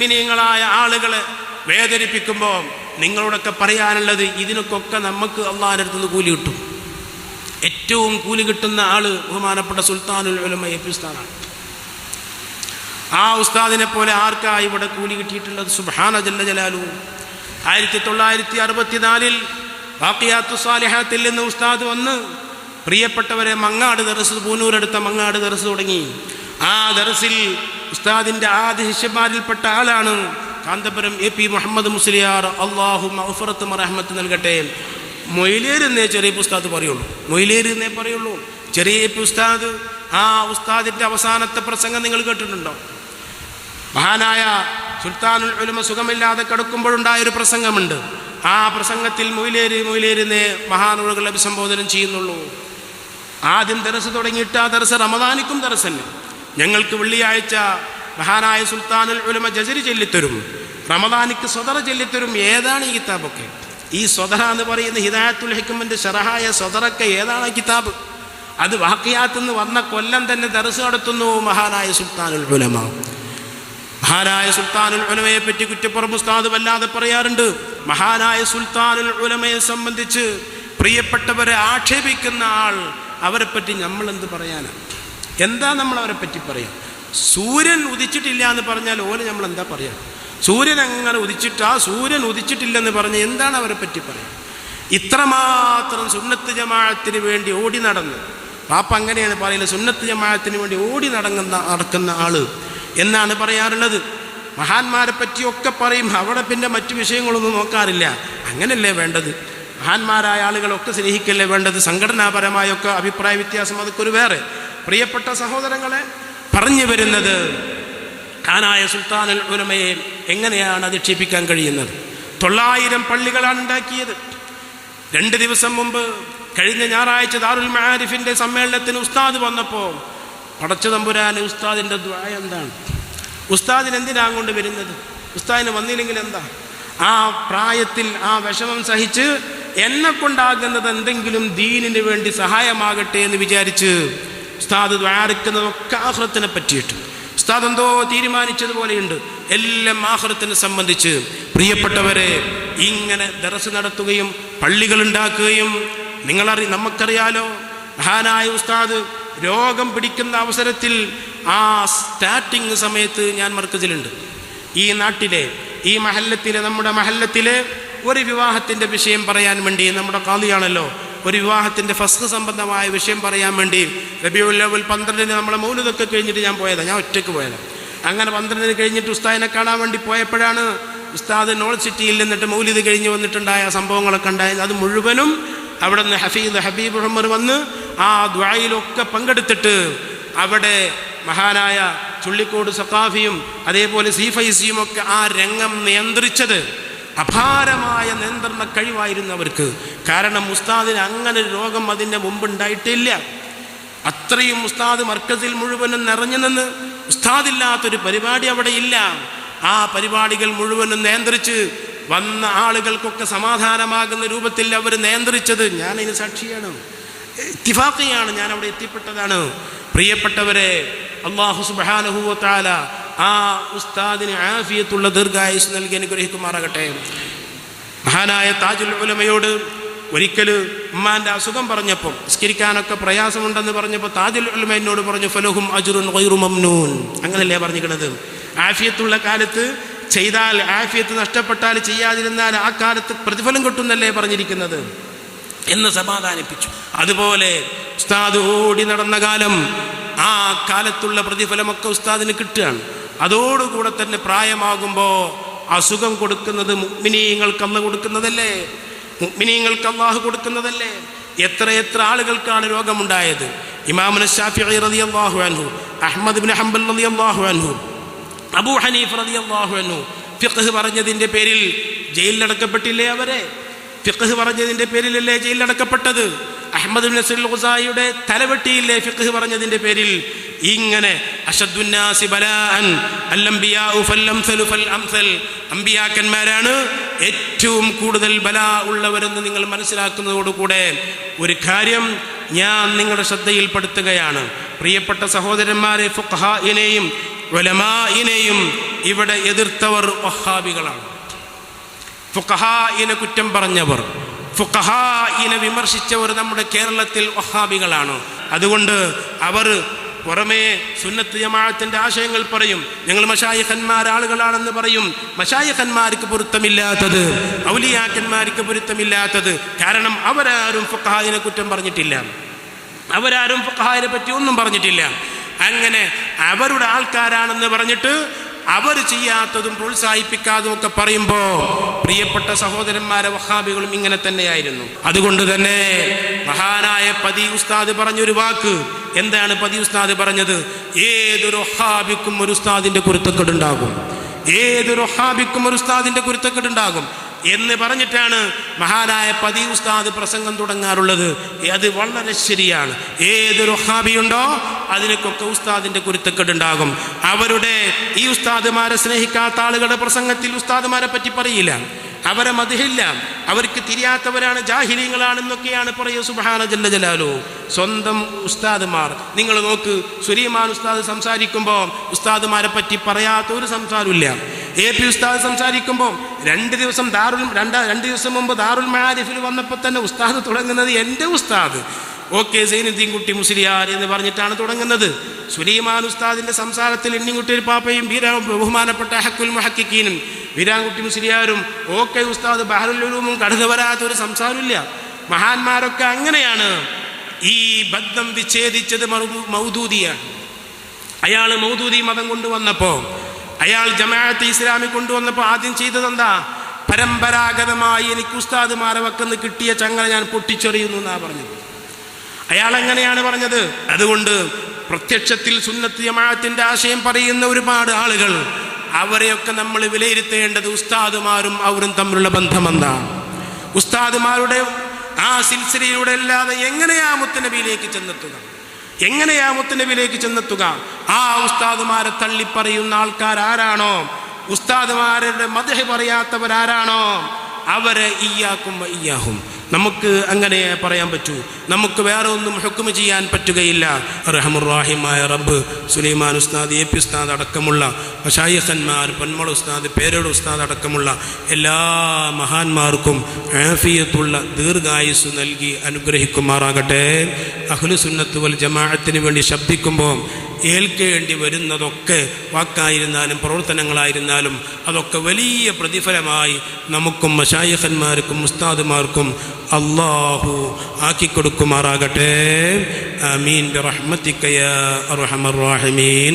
മുഅ്മിനീങ്ങളായ ആളുകളെ വേദനിപ്പിക്കുമ്പോൾ നിങ്ങളോടൊക്കെ പറയാനുള്ളത്, ഇതിനൊക്കെ നമുക്ക് അള്ളാഹുവിൻ്റെ അടുത്ത് നിന്ന് കൂലി കിട്ടും. ഏറ്റവും കൂലി കിട്ടുന്ന ആള് ബഹുമാനപ്പെട്ട സുൽത്താനുൽ ഉലമ എ പി ഉസ്താദാണ്. ആ ഉസ്താദിനെ പോലെ ആർക്കാ ഇവിടെ കൂലി കിട്ടിയിട്ടുള്ളത്? സുബ്ഹാന ജല്ല ജലാലു. 1964 ബാഖിയാത്തു സാലിഹാത്തിൽ നിന്ന് ഉസ്താദ് വന്ന് പ്രിയപ്പെട്ടവരെ മങ്ങാട് ദർസ്, പൂനൂരെടുത്ത മങ്ങാട് ദർസ് തുടങ്ങി. ആ ദർസിൽ ഉസ്താദിൻ്റെ ആദ്യ ശിഷ്യന്മാരിൽപ്പെട്ട ആളാണ് കാന്തപുരം എ പി മുഹമ്മദ് മുസ്ലിയാർ. അള്ളാഹു മഗ്ഫിറത്തും റഹ്മത്തും നൽകട്ടെ. മൊയ്ലേർ എന്നേ ചെറിയ ഉസ്താദ് പറയുള്ളൂ, മൊയ്ലേർ എന്നേ പറയുള്ളൂ. ചെറിയ ഉസ്താദ്, ആ ഉസ്താദിൻ്റെ അവസാനത്തെ പ്രസംഗം നിങ്ങൾ കേട്ടിട്ടുണ്ടോ? മഹാനായ സുൽത്താനുൽ ഉലമ സുഖമില്ലാതെ കിടക്കുമ്പോഴുണ്ടായൊരു പ്രസംഗമുണ്ട്. ആ പ്രസംഗത്തിൽ മൊയ്ലേരിനെ മഹാനുകൾ അഭിസംബോധനം ചെയ്യുന്നുള്ളൂ. ആദ്യം ദർസ് തുടങ്ങിയിട്ട് ആ ദർസ് റമദാനിക്കും ദർസ് തന്നെ. ഞങ്ങൾക്ക് വെള്ളിയാഴ്ച മഹാനായ സുൽത്താനുൽ ഉലമ ജസരി ചൊല്ലിത്തരും, റമദാനിക്ക് സ്വദറ ചൊല്ലിത്തരും. ഏതാണ് ഈ കിതാബൊക്കെ? ഈ സ്വദറ എന്ന് പറയുന്ന ഹിദായത്തുൽ ഹിക്മന്റെ ഷറഹായ സ്വദറൊക്കെ ഏതാണ് കിതാബ്? അത് വാഖിയാത്തുനിന്ന് വന്ന കൊല്ലം തന്നെ ദർസ് നടത്തുന്നു മഹാനായ സുൽത്താനുൽ ഉലമ. മഹാനായ സുൽത്താനുൽ ഉലമയെ പറ്റി കുറ്റപ്പുറം ഉസ്താദ് വല്ലാതെ പറയാറുണ്ട്. മഹാനായ സുൽത്താനുൽ ഉലമയെ സംബന്ധിച്ച് പ്രിയപ്പെട്ടവരെ ആക്ഷേപിക്കുന്ന ആൾ, അവരെ പറ്റി നമ്മൾ എന്ത് പറയാനാണ്? എന്താ നമ്മൾ അവരെ പറ്റി പറയാം? സൂര്യൻ ഉദിച്ചിട്ടില്ല എന്ന് പറഞ്ഞാൽ ഓന് നമ്മൾ എന്താ പറയാ? സൂര്യൻ അങ്ങനെ ഉദിച്ചിട്ട് ആ സൂര്യൻ ഉദിച്ചിട്ടില്ലെന്ന് പറഞ്ഞ് എന്താണ് അവരെ പറ്റി പറയാം? ഇത്രമാത്രം സുന്നത്ത് ജമാഅത്തിന് വേണ്ടി ഓടി നടന്ന്, പാപ്പ അങ്ങനെയാണ് പറയുന്നത്, സുന്നത്ത് ജമാഅത്തിന് വേണ്ടി ഓടി നടക്കുന്ന ആള് എന്നാണ് പറയാറുള്ളത്. മഹാന്മാരെ പറ്റിയൊക്കെ പറയും, അവിടെ പിന്നെ മറ്റു വിഷയങ്ങളൊന്നും നോക്കാറില്ല. അങ്ങനല്ലേ വേണ്ടത്? മഹാന്മാരായ ആളുകളൊക്കെ സ്നേഹിക്കല്ലേ വേണ്ടത്? സംഘടനാപരമായൊക്കെ അഭിപ്രായ വ്യത്യാസം അതൊക്കെ ഒരു വേറെ. പ്രിയപ്പെട്ട സഹോദരങ്ങളെ, പറഞ്ഞു വരുന്നത് ഖാനായ സുൽത്താനുൽ ഉലമയെ എങ്ങനെയാണ് അധിക്ഷേപിക്കാൻ കഴിയുന്നത്? 900 പള്ളികളാണ് ഉണ്ടാക്കിയത്. 2 ദിവസം മുമ്പ് കഴിഞ്ഞ ഞായറാഴ്ച ദാറുൽ മആരിഫിന്റെ സമ്മേളനത്തിന് ഉസ്താദ് വന്നപ്പോൾ പടച്ച തമ്പുരാന് ഉസ്താദിൻ്റെ ദുആ എന്താണ്? ഉസ്താദിന് എന്തിനാണ് കൊണ്ട് വരുന്നത്? ഉസ്താദിന് വന്നില്ലെങ്കിൽ എന്താ? ആ പ്രായത്തിൽ ആ വിഷമം സഹിച്ച് എന്നെ കൊണ്ടാകുന്നത് എന്തെങ്കിലും ദീനിന് വേണ്ടി സഹായമാകട്ടെ എന്ന് വിചാരിച്ച് ഉസ്താദ് ദ്വാരക്കുന്നതൊക്കെ ആഖിറത്തിനെ പറ്റിയിട്ട് ഉസ്താദ് എന്തോ തീരുമാനിച്ചതുപോലെയുണ്ട്. എല്ലാം ആഖിറത്തിനെ സംബന്ധിച്ച്. പ്രിയപ്പെട്ടവരെ, ഇങ്ങനെ ദർസ് നടത്തുകയും പള്ളികൾ ഉണ്ടാക്കുകയും, നമുക്കറിയാലോ, മഹാനായ ഉസ്താദ് രോഗം പിടിക്കുന്ന അവസരത്തിൽ ആ സ്റ്റാർട്ടിങ് സമയത്ത് ഞാൻ മർക്കസിലുണ്ട്. ഈ നാട്ടിലെ, ഈ നമ്മുടെ മഹല്ലത്തിലെ ഒരു വിവാഹത്തിൻ്റെ വിഷയം പറയാൻ വേണ്ടി, നമ്മുടെ ഖാദിയാണല്ലോ, ഒരു വിവാഹത്തിൻ്റെ ഫസ്ഖ് സംബന്ധമായ വിഷയം പറയാൻ വേണ്ടി റബീഉൽ അവ്വൽ 12-ന് നമ്മളെ മൗലിദൊക്കെ കഴിഞ്ഞിട്ട് ഞാൻ പോയതാണ്. ഞാൻ ഒറ്റയ്ക്ക് പോയതാണ്. അങ്ങനെ 12-ന് കഴിഞ്ഞിട്ട് ഉസ്താദിനെ കാണാൻ വേണ്ടി പോയപ്പോഴാണ് ഉസ്താദ് നോളജ് സിറ്റിയിൽ നിന്നിട്ട് മൗലിദ് കഴിഞ്ഞ് വന്നിട്ടുണ്ടായ സംഭവങ്ങളൊക്കെ ഉണ്ടായത്. അത് മുഴുവനും അവിടെ നിന്ന് ഹബീബ് ഉമർ വന്ന് ആ ദുആയിലൊക്കെ പങ്കെടുത്തിട്ട് അവിടെ മഹാനായ ചുള്ളിക്കോട് സഖാഫിയും അതേപോലെ സീഫൈസിയും ഒക്കെ ആ രംഗം നിയന്ത്രിച്ചത് അപാരമായ നിയന്ത്രണ കഴിവായിരുന്നു അവർക്ക്. കാരണം ഉസ്താദിന് അങ്ങനെ ഒരു രോഗം അതിൻ്റെ മുമ്പ് ഉണ്ടായിട്ടില്ല. അത്രയും ഉസ്താദ് മർക്കസിൽ മുഴുവനും നിറഞ്ഞു നിന്ന് ഉസ്താദില്ലാത്തൊരു പരിപാടി അവിടെ ഇല്ല. ആ പരിപാടികൾ മുഴുവനും നിയന്ത്രിച്ച് വന്ന ആളുകൾക്കൊക്കെ സമാധാനമാകുന്ന രൂപത്തിൽ അവർ നിയന്ത്രിച്ചത് ഞാനതിന് സാക്ഷിയാണ്, ഇത്തിഫാഖിയാണ്, ഞാൻ അവിടെ എത്തിപ്പെട്ടതാണ്. പ്രിയപ്പെട്ടവരെ, അല്ലാഹു സുബ്ഹാനഹു വ തആല ആ ഉസ്താദിന് ആഫിയത്തുള്ള ദീർഘായുസ് നൽകി അനുഗ്രഹിക്കുമാറാകട്ടെ. മഹാനായ താജുൽ ഉലമയോട് ഒരിക്കൽ ഉമ്മാൻ്റെ അസുഖം പറഞ്ഞപ്പോൾ, നിസ്കരിക്കാനൊക്കെ പ്രയാസമുണ്ടെന്ന് പറഞ്ഞപ്പോൾ താജുൽ ഉലമ എന്നോട് പറഞ്ഞു, ഫലഹും അജ്റുൻ ഗൈറു മംനൂൻ. അങ്ങനല്ലേ പറഞ്ഞിരിക്കുന്നത്? ആഫിയത്തുള്ള കാലത്ത് ചെയ്താൽ, ആഫിയത്ത് നഷ്ടപ്പെട്ടാൽ ചെയ്യാതിരുന്നാൽ ആ കാലത്ത് പ്രതിഫലം കിട്ടുന്നല്ലേ പറഞ്ഞിരിക്കുന്നത് എന്ന് സമാധാനിപ്പിച്ചു. അതുപോലെ ഉസ്താദ് ഓടി നടന്ന കാലം, ആ കാലത്തുള്ള പ്രതിഫലമൊക്കെ ഉസ്താദിന് കിട്ടുകയാണ്. അതോടുകൂടെ തന്നെ പ്രായമാകുമ്പോൾ അസുഖം കൊടുക്കുന്നത് മുഅ്മിനീങ്ങൾക്ക് അല്ലാഹു കൊടുക്കുന്നതല്ലേ? മുഅ്മിനീങ്ങൾക്ക് അല്ലാഹു കൊടുക്കുന്നതല്ലേ? എത്ര ആളുകൾക്കാണ് രോഗമുണ്ടായത്? ഇമാമുന ശാഫിഈ റളിയല്ലാഹു അൻഹു, അഹ്മദ് ഇബ്നു ഹംബൽ റളിയല്ലാഹു അൻഹു, അബൂ ഹനീഫ റളിയല്ലാഹു അൻഹു ഫിഖ്ഹ് പറഞ്ഞതിൻ്റെ പേരിൽ ജയിലിലടക്കപ്പെട്ടില്ലേ? അവരെ ഫിഖ്ഹ് പറഞ്ഞതിൻ്റെ പേരിലല്ലേ ജയിലിലടക്കപ്പെട്ടത്? അഹ്മദ് ഇബ്നു നസ്ർ അൽ-ഖുസായിയുടെ തലവെട്ടിയില്ലേ ഫിഖ്ഹ് പറഞ്ഞതിൻ്റെ പേരിൽ? ഇങ്ങനെ അശദ്ദുന്നാസി ബലാഅൻ അൽ-അംബിയാഉ ഫൽ-അംസലു ഫൽ-അംസൽ, അംബിയാക്കന്മാരാണ് ഏറ്റവും കൂടുതൽ ബലാ ഉള്ളവരെന്ന് നിങ്ങൾ മനസ്സിലാക്കുന്നതോടുകൂടെ ഒരു കാര്യം ഞാൻ നിങ്ങളുടെ ശ്രദ്ധയിൽപ്പെടുത്തുകയാണ്. പ്രിയപ്പെട്ട സഹോദരന്മാരെ, ഫുഖഹാഇനെയും ഉലമാഇനെയും ഇവിടെ എതിർത്തവർ വഹാബികളാണ്. ഫുഖഹായിനെ കുറ്റം പറഞ്ഞവർ, ഫുഖഹായിനെ വിമർശിച്ചവർ നമ്മുടെ കേരളത്തിൽ വഹാബികളാണ്. അതുകൊണ്ട് അവർ പുറമേ സുന്നത്ത് ജമാഅത്തിന്റെ ആശയങ്ങൾ പറയും, ഞങ്ങൾ മശായിഖന്മാർ ആളുകളാണെന്ന് പറയും. മശായിഖന്മാർക്ക് പൊരുത്തമില്ലാത്തത്, ഔലിയാക്കന്മാർക്ക് പൊരുത്തമില്ലാത്തത്. കാരണം അവരാരും ഫുഖഹായിനെ കുറ്റം പറഞ്ഞിട്ടില്ല, അവരാരും ഫുഖഹായിനെ പറ്റി ഒന്നും പറഞ്ഞിട്ടില്ല. അങ്ങനെ അവരുടെ ആൾക്കാരാണെന്ന് പറഞ്ഞിട്ട് അവർ ചെയ്യാത്തതും പ്രോത്സാഹിപ്പിക്കാതും ഒക്കെ പറയുമ്പോൾ പ്രിയപ്പെട്ട സഹോദരന്മാരെ, വഹാബികളും ഇങ്ങനെ തന്നെയായിരുന്നു. അതുകൊണ്ട് തന്നെ മഹാനായ പതി ഉസ്താദ് പറഞ്ഞൊരു വാക്ക്, എന്താണ് പതി ഉസ്താദ് പറഞ്ഞത്? ഏതൊരു വഹാബിക്കും ഒരു ഉസ്താദിന്റെ കുരുത്തക്കേടുണ്ടാകും, ഏതൊരു വഹാബിക്കും ഒരു ഉസ്താദിന്റെ കുരുത്തക്കേടുണ്ടാകും എന്ന് പറഞ്ഞിട്ടാണ് മഹാനായ പതി ഉസ്താദ് പ്രസംഗം തുടങ്ങാറുള്ളത്. അത് വളരെ ശരിയാണ്. ഏതൊരു വഹാബിയുണ്ടോ അതിനൊക്കെ ഉസ്താദിന്റെ കുരുത്തക്കേടുണ്ടാകും. അവരുടെ ഈ ഉസ്താദുമാരെ സ്നേഹിക്കാത്ത ആളുകളുടെ പ്രസംഗത്തിൽ ഉസ്താദുമാരെ പറ്റി പറയില്ല, അവരെ മദ്ഹില്ല, അവർക്ക് തിരിയാത്തവരാണ്, ജാഹിലീങ്ങളാണെന്നൊക്കെയാണ് പറയുക. സുബ്ഹാന ജല്ല ജലാലു. സ്വന്തം ഉസ്താദുമാർ, നിങ്ങൾ നോക്ക്, സുലൈമാൻ ഉസ്താദ് സംസാരിക്കുമ്പോൾ ഉസ്താദുമാരെ പറ്റി പറയാത്ത ഒരു സംസാരമില്ല. AP ഉസ്താദ് സംസാരിക്കുമ്പോൾ രണ്ട് ദിവസം മുമ്പ് ദാറുൽ മആരിഫിൽ വന്നപ്പോൾ തന്നെ ഉസ്താദ് തുടങ്ങുന്നത് എൻ്റെ ഉസ്താദ് OK സൈനുദ്ദീൻ കുട്ടി മുസ്ലിയാർ എന്ന് പറഞ്ഞിട്ടാണ് തുടങ്ങുന്നത്. സുലൈമാൻ ഉസ്താദിന്റെ സംസാരത്തിൽ എണ്ണിക്കുട്ടി പാപ്പയും ബഹുമാനപ്പെട്ട ഹക്കുൽ മുഹക്കിക്കീനും വീരാൻകുട്ടി മുസ്ലിയാരും OK ഉസ്താദ് ബഹറുൽ ഉലൂമും കടന്നു വരാത്തൊരു സംസാരമില്ല. മഹാന്മാരൊക്കെ അങ്ങനെയാണ്. ഈ ബന്ധം വിച്ഛേദിച്ചത് മൗദൂദിയാണ്. അയാൾ മൗദൂദി മതം കൊണ്ടുവന്നപ്പോൾ, അയാൾ ജമാഅത്തെ ഇസ്ലാമി കൊണ്ടുവന്നപ്പോൾ ആദ്യം ചെയ്തത് എന്താ? പരമ്പരാഗതമായി എനിക്ക് ഉസ്താദുമാരെ വക്കെന്ന് കിട്ടിയ ചങ്ങല ഞാൻ പൊട്ടിച്ചെറിയുന്നു എന്നാ പറഞ്ഞത്. അയാൾ എങ്ങനെയാണ് പറഞ്ഞത്? അതുകൊണ്ട് പ്രത്യക്ഷത്തിൽ സുന്നത്ത് ജമാഅത്തിന്റെ ആശയം പറയുന്ന ഒരുപാട് ആളുകൾ, അവരെയൊക്കെ നമ്മൾ വിലയിരുത്തേണ്ടത് ഉസ്താദുമാരും അവരും തമ്മിലുള്ള ബന്ധമെന്താണ്? ഉസ്താദുമാരുടെ ആ സിൽസിലയിലൂടെ അല്ലാതെ എങ്ങനെയാ മുത്തുനബിയിലേക്ക് ചെന്നെത്തുക? എങ്ങനെയാ മുത്തുനബിയിലേക്ക് ചെന്നെത്തുക? ആ ഉസ്താദുമാരെ തള്ളിപ്പറയുന്ന ആൾക്കാരാരാണോ, ഉസ്താദുമാരുടെ മദ്ഹ് പറയാത്തവരാരാണോ, അവരെ ഇയ്യാക്കും ഇയ്യാഹും. നമുക്ക് അങ്ങനെ പറയാൻ പറ്റൂ. നമുക്ക് വേറെ ഒന്നും ഹുക്മ് ചെയ്യാൻ പറ്റുകയില്ല. റഹ്മുർ-റഹീമായ റബ്ബ് സുലൈമാൻ ഉസ്താദ്, AP ഉസ്താദ് അടക്കമുള്ള മശായിഖന്മാർ, പൊന്മള ഉസ്താദ്, പേരോട് ഉസ്താദ് അടക്കമുള്ള എല്ലാ മഹാന്മാർക്കും ആഫിയത്തുള്ള ദീർഘായുസ് നൽകി അനുഗ്രഹിക്കുമാറാകട്ടെ. അഹ്ലു സുന്നത്ത് വൽ ജമാഅത്തിന് വേണ്ടി ശബ്ദിക്കുമ്പോൾ ഏൽക്കേണ്ടി വരുന്നതൊക്കെ വാക്കായിരുന്നാലും പ്രവർത്തനങ്ങളായിരുന്നാലും അതൊക്കെ വലിയ പ്രതിഫലമായി നമുക്കും മശായിഖന്മാർക്കും ഉസ്താദുമാർക്കും അല്ലാഹു ആക്കിക്കൊടുക്കുമാറാകട്ടെ. ആമീൻ ബിറഹ്മതിക യാ അർഹമർ റഹീമീൻ.